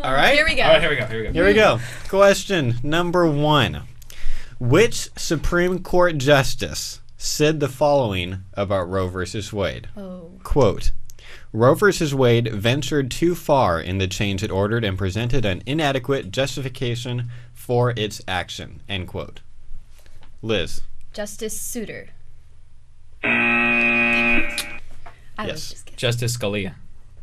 All right. Here we go. All right, here we go. Question number 1. Which Supreme Court justice said the following about Roe versus Wade? Oh. Quote, Roe versus Wade ventured too far in the change it ordered and presented an inadequate justification for its action. End quote. Liz. Justice Souter. I Yes. was just kidding. Justice Scalia.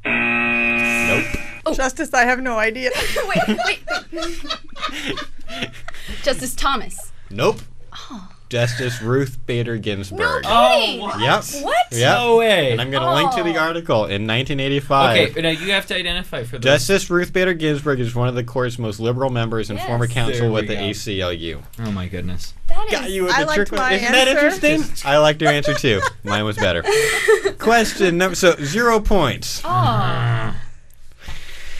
Nope. Oh. Justice, I have no idea. wait. Justice Thomas. Nope. Oh. Justice Ruth Bader Ginsburg. Kidding. what? Yep. What? Yep. No way. And I'm going to link to the article in 1985. Okay, but now you have to identify for the Justice Ruth Bader Ginsburg is one of the court's most liberal members and Yes. former counsel There with we the go. ACLU. Oh my goodness. That Got is. you with I the liked trick. my Isn't that answer. interesting? I liked your answer too. Mine was better. Question number 0 points. Oh.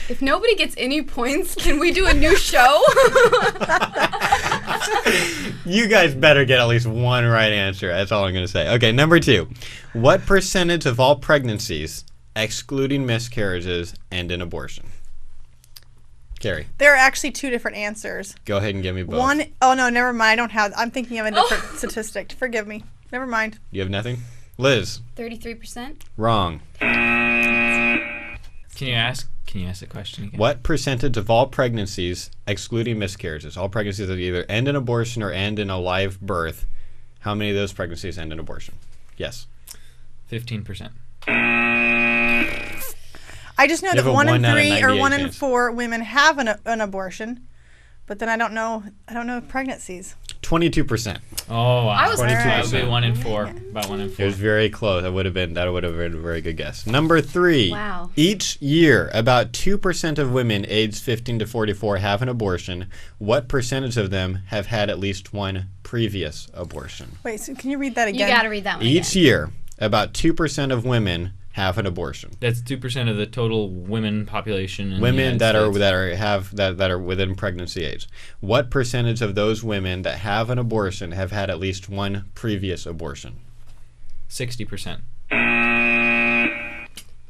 If nobody gets any points, can we do a new show? You guys better get at least one right answer. That's all I'm going to say. Okay, number 2. What percentage of all pregnancies, excluding miscarriages, end in abortion? Carrie, There are actually 2 different answers. go ahead and give me both. Oh no, never mind. I don't have. I'm thinking of a different statistic. Forgive me. Never mind. You have nothing? Liz, 33%. wrong. Can you ask the question again? What percentage of all pregnancies, excluding miscarriages, all pregnancies that either end in abortion or end in a live birth, how many of those pregnancies end in abortion? Yes. 15%. I just know You that have a 1 in 1 out of 3 or 98 1 in chance. 4 women have an abortion, but then I don't know pregnancies. 22%. Oh, wow. I was 22%. That would be 1 in 4. About 1 in 4. It was very close. That would have been a very good guess. Number 3. Wow. Each year, about 2% of women aged 15 to 44 have an abortion. What percentage of them have had at least one previous abortion? Wait, so can you read that You again? got to read that one Each again. year, about 2% of women have an abortion. That's 2% of the total women population in the Women United that States. are within pregnancy age. What percentage of those women that have an abortion have had at least one previous abortion? 60%.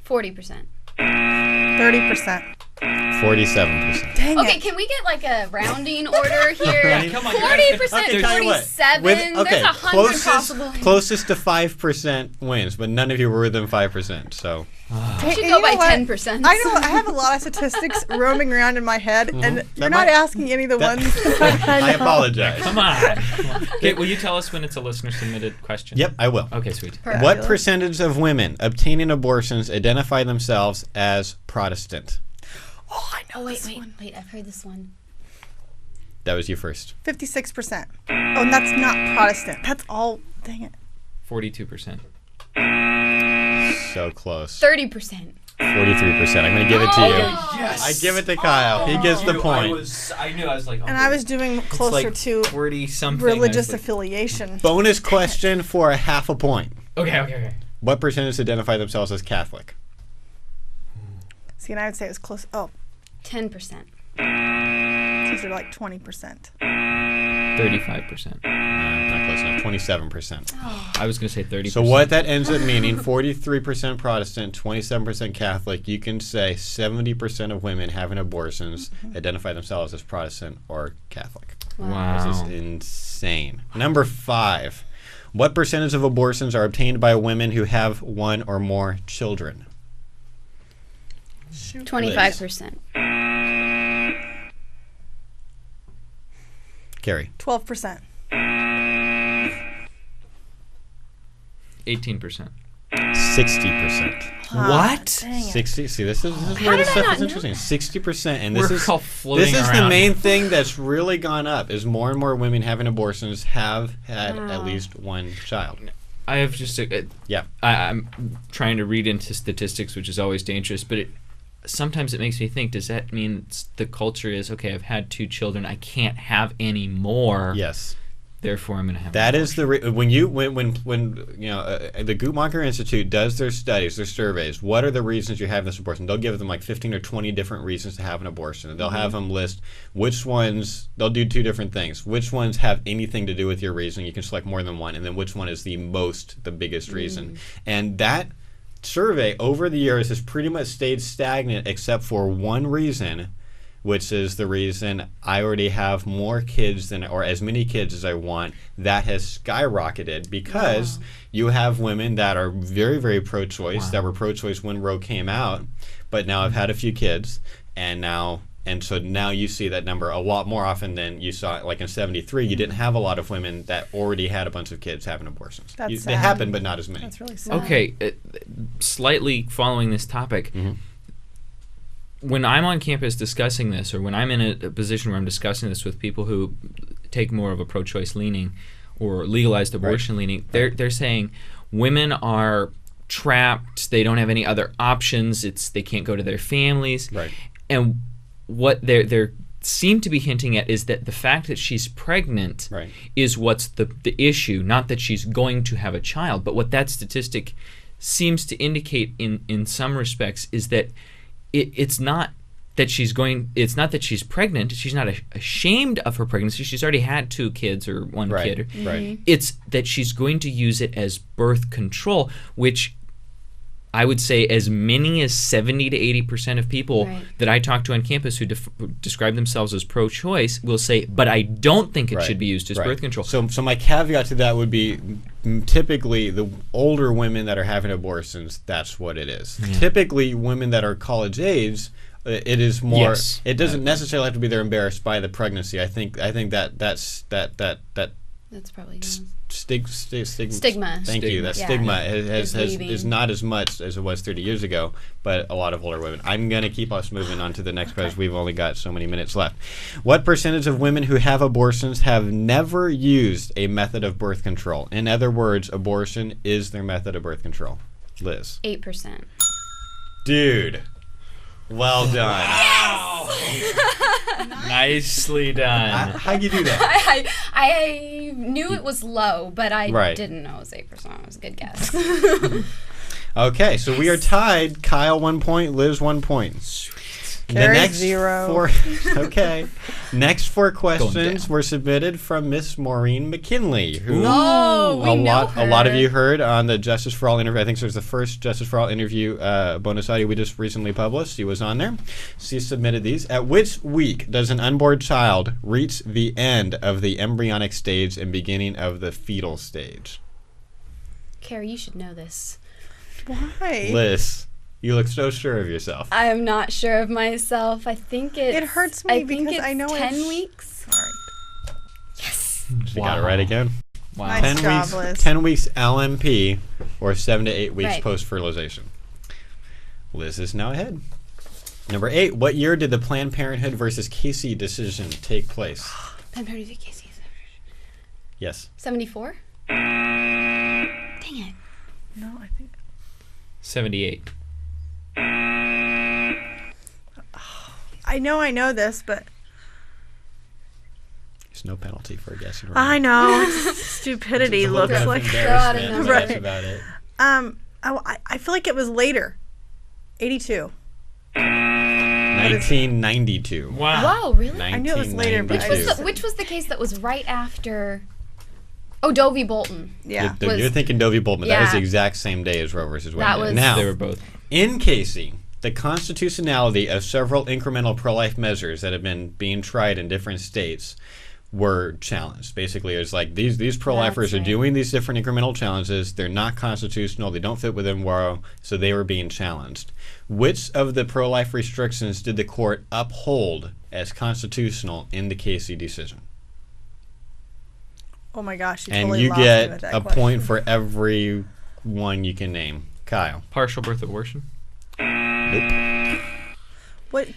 40%. 30%. 47%. Dang Okay, it. can we get like a rounding order here? Right. Come on, 40%, Okay, tell you what. 47. There's 100 possible. Closest to 5% wins, but none of you were within 5%. So We should You go know by what? 10%. I know I have a lot of statistics roaming around in my head, and you're not might- asking any of the that- ones that I know. I apologize. Come on. Okay, will you tell us when it's a listener-submitted question? Yep, I will. Okay, sweet. What percentage of women obtaining abortions identify themselves as Protestant? Oh, I know Oh, wait, this wait, one. wait. I've heard this one. That was you first. 56%. Oh, and that's not Protestant. That's all. Dang it. 42%. So close. 30%. 43%. I'm going to give it to you. Yes. I give it to Kyle. He gets the point. I knew. I was like, And I was doing closer to 40-something. religious affiliation. Bonus question for a half a point. Okay. What percentage identify themselves as Catholic? See, and I would say it was close. Oh, 10%. these are like 20%. 35%. Not close enough. 27%. I was going to say 30%. So what that ends up meaning, 43% Protestant, 27% Catholic, you can say 70% of women having abortions identify themselves as Protestant or Catholic. Wow. This is insane. Number 5. What percentage of abortions are obtained by women who have one or more children? 25%. Carrie. 12%. 18%. 60%. What? Dang it. 60. See, this is How where did this I stuff not is know interesting. that? 60%, and this We're is all floating this is the around. main thing that's really gone up. Is more and more women having abortions have had Wow. at least one child. I have just Yeah. I'm trying to read into statistics, which is always dangerous, but sometimes it makes me think, does that mean the culture is, okay, I've had 2 children, I can't have any more, Yes. therefore I'm going to have That an is the when you know the Guttmacher Institute does their studies, their surveys. What are the reasons you have this abortion? They'll give them like 15 or 20 different reasons to have an abortion, and they'll have them list which ones. They'll do 2 different things. Which ones have anything to do with your reason? You can select more than one, and then which one is the biggest reason. And that survey over the years has pretty much stayed stagnant, except for one reason. which is the reason I already have more kids than, or as many kids as I want. That has skyrocketed because you have women that are very, very pro-choice, that were pro-choice when Roe came out, but now have had a few kids, and so now you see that number a lot more often than you saw. Like in '73, you didn't have a lot of women that already had a bunch of kids having abortions. That's They sad. happened, but not as many. That's really sad. Okay, slightly following this topic, when I'm on campus discussing this, or when I'm in a position where I'm discussing this with people who take more of a pro-choice leaning or legalized abortion leaning, they're saying women are trapped. They don't have any other options. They can't go to their families. Right. And what they seem to be hinting at is that the fact that she's pregnant is what's the issue, not that she's going to have a child. But what that statistic seems to indicate in some respects is that it's not that she's pregnant. She's not ashamed of her pregnancy. She's already had 2 kids or 1 kid. Right. It's that she's going to use it as birth control, which I would say as many as 70 to 80% of people that I talk to on campus who describe themselves as pro-choice will say, but I don't think it should be used as birth control. So my caveat to that would be typically the older women that are having abortions, that's what it is. Yeah. Typically women that are college age, it is more, it doesn't necessarily have to be they're embarrassed by the pregnancy. I think that's probably stigma. Thank you. That stigma is not as much as it was 30 years ago, but a lot of older women. I'm going to keep us moving on to the next because we've only got so many minutes left. What percentage of women who have abortions have never used a method of birth control? In other words, abortion is their method of birth control. Liz. 8%. Dude. Well done. Nicely done. How'd you do that? I knew it was low, but I didn't know it was 8%. It was a good guess. Okay, so we are tied. Kyle 1 point, Liz 1 point. Carrie The next 0. Next 4 questions were submitted from Miss Maureen McKinley, who we know her. a lot of you heard on the Justice for All interview. I think it was the first Justice for All interview bonus audio we just recently published. She was on there. She submitted these. At which week does an unborn child reach the end of the embryonic stage and beginning of the fetal stage? Carrie, you should know this. Why? Liz, you look so sure of yourself. I am not sure of myself. I think it's... It hurts me because I know 10 weeks. Sorry. Yes. She got it right again. Wow. Nice job, Liz. 10 weeks LMP, or 7 to 8 weeks post-fertilization. Liz is now ahead. Number 8, what year did the Planned Parenthood versus Casey decision take place? Planned Parenthood Casey. Yes. 74? Dang it. No, I think... 78. I know this, but... There's no penalty for guessing wrong. I know. Stupidity looks like... Embarrassment, Right. That's about it. I feel like it was later. 82. 1992. Wow, really? I knew it was later, but Which was the case that was right after... Oh, Doe v. Bolton. Yeah. You're thinking Doe v. Bolton. That was the Yeah. exact same day as Roe versus Wade. That was- Now, They were both. in Casey, the constitutionality of several incremental pro-life measures that have been being tried in different states were challenged. Basically, it was like these pro-lifers are doing these different incremental challenges. They're not constitutional. They don't fit within Roe, so they were being challenged. Which of the pro-life restrictions did the court uphold as constitutional in the Casey decision? Oh my gosh, you And totally you lost me get with that a question. point for every one you can name. Kyle. Partial birth abortion? Nope. What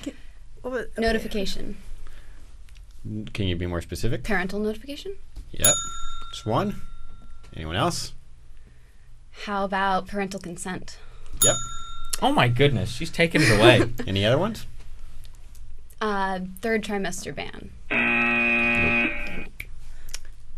was... Notification. Can you be more specific? Parental notification? Yep. Just one. Anyone else? How about parental consent? Yep. Oh my goodness, she's taking it away. Any other ones? Third trimester ban.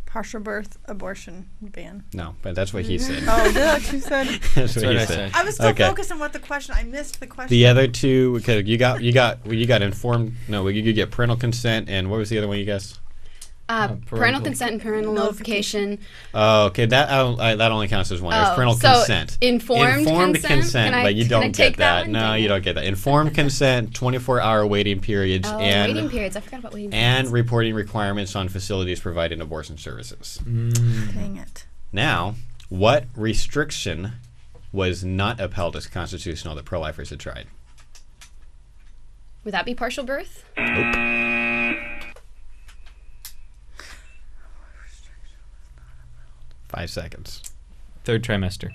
Partial birth abortion ban. No, but that's what he said. Oh, is that what you said? That's what what he I said. said. I was still Okay. focused on what the question... I missed the question. The other two, because you got informed. No, you get parental consent, and what was the other one you guessed? Parental consent and parental notification. Oh, okay. That only counts as one. There's parental consent. Informed consent, but you don't get that. No, Dang you don't get that. Informed consent, 24-hour waiting periods, and waiting periods. I forgot about waiting and periods. reporting requirements on facilities providing abortion services. Dang it. Now, what restriction was not upheld as constitutional that pro-lifers had tried? Would that be partial birth? Nope. 5 seconds. 3rd trimester.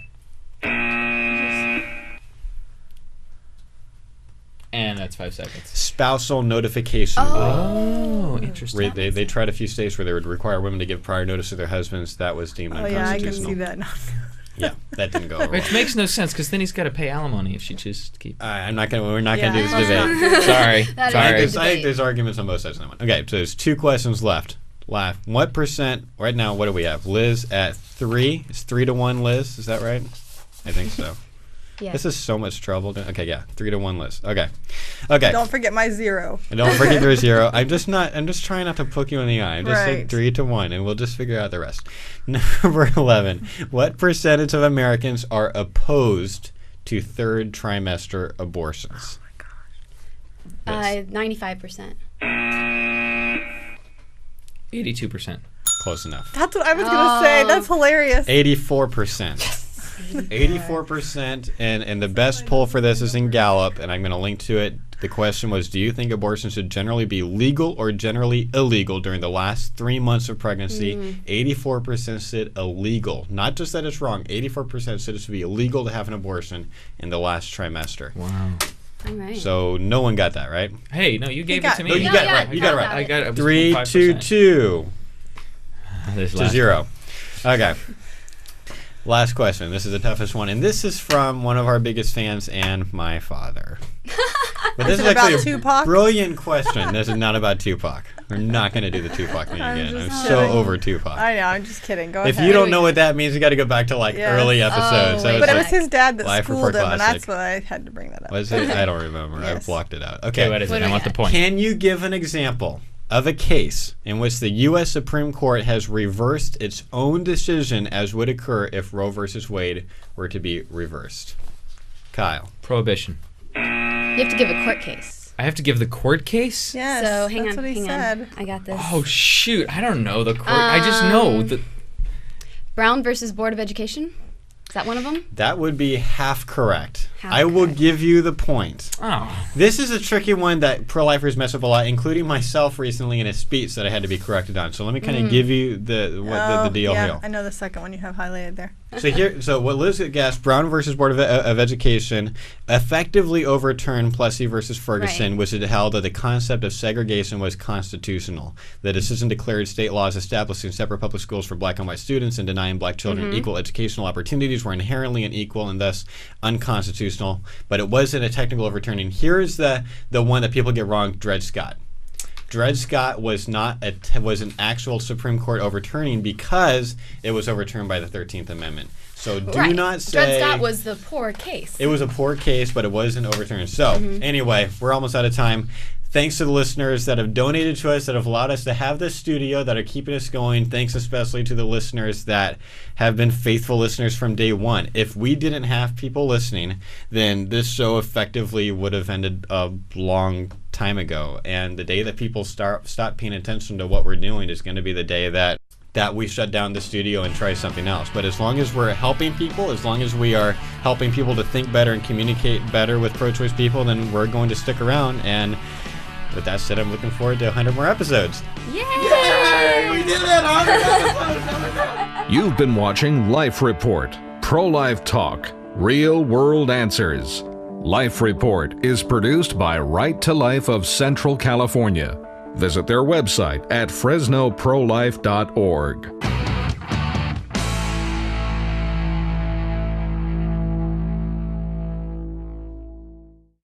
And that's 5 seconds. Spousal notification. Oh, interesting. They tried a few states where they would require women to give prior notice to their husbands. That was deemed unconstitutional. Yeah, I can see that. Yeah, that didn't go over well. Which makes no sense because then he's got to pay alimony if she chooses to keep. We're not gonna do this debate. Sorry. I think there's arguments on both sides of that one. Okay, so there's 2 questions left. What percent right now? What do we have? Liz at 3. It's 3-1. Liz, is that right? I think so. Yeah. This is so much trouble. Okay, yeah, 3-1 Liz. Okay. Don't forget my 0. And don't forget your 0. I'm just trying not to poke you in the eye. I'm just saying Right. 3-1, and we'll just figure out the rest. Number 11. What percentage of Americans are opposed to 3rd trimester abortions? Oh my gosh. 95%. 82%. Close enough. That's what I was going to say. That's hilarious. 84%. 84%, and the best poll for this is in Gallup, and I'm going to link to it. The question was, do you think abortion should generally be legal or generally illegal during the last 3 months of pregnancy? 84% said illegal. Not just that it's wrong. 84% said it should be illegal to have an abortion in the last trimester. Wow. All right. So no one got that, right? Hey, no, you gave it to me. No, you got it right. You got it right. I got it. 3-2 This to last 0. Okay. Last question. This is the toughest one, and this is from one of our biggest fans and my father. But this is actually about a Tupac? brilliant question. This is not about Tupac. We're not going to do the Tupac thing again. I'm just so kidding. over Tupac. I know. I'm just kidding. Go If ahead. you don't know what that means, you got to go back to Yeah. early episodes. wait. But it like, was his dad that Life schooled Report him, and Classic. that's why I had to bring that up. Was it? I don't remember. I Yes. blocked it out. Okay, Okay. what is What it? do I we want the got? point. Can you give an example of a case in which the U.S. Supreme Court has reversed its own decision as would occur if Roe versus Wade were to be reversed? Kyle. Prohibition. You have to give a court case. I have to give the court case? Yes, So hang that's on. what he hang said. on. I got this. Oh, shoot. I don't know the court. I just know that. Brown versus Board of Education. Is that one of them? That would be half correct. Half I will correct. give you the point. Oh. This is a tricky one that pro-lifers mess up a lot, including myself recently in a speech that I had to be corrected on. So let me kind of give you the deal yeah, here. I know the second one you have highlighted there. So what Liz guessed, Brown versus Board of Education effectively overturned Plessy versus Ferguson, Right. which had held that the concept of segregation was constitutional. The decision declared state laws establishing separate public schools for black and white students and denying black children equal educational opportunities were inherently unequal and thus unconstitutional. But it wasn't a technical overturning. Here is the one that people get wrong, Dred Scott. Dred Scott was was an actual Supreme Court overturning because it was overturned by the 13th Amendment. So do not say... Dred Scott was the poor case. It was a poor case, but it wasn't overturned. So anyway, we're almost out of time. Thanks to the listeners that have donated to us, that have allowed us to have this studio, that are keeping us going. Thanks especially to the listeners that have been faithful listeners from day one. If we didn't have people listening, then this show effectively would have ended a long time ago. And the day that people stop paying attention to what we're doing is going to be the day that we shut down the studio and try something else. But as long as we're helping people, as long as we are helping people to think better and communicate better with pro-choice people, then we're going to stick around. And with that said, I'm looking forward to 100 more episodes. Yay! We did it! 100 episodes! You've been watching Life Report, pro-life talk, real-world answers. Life Report is produced by Right to Life of Central California. Visit their website at fresnoprolife.org.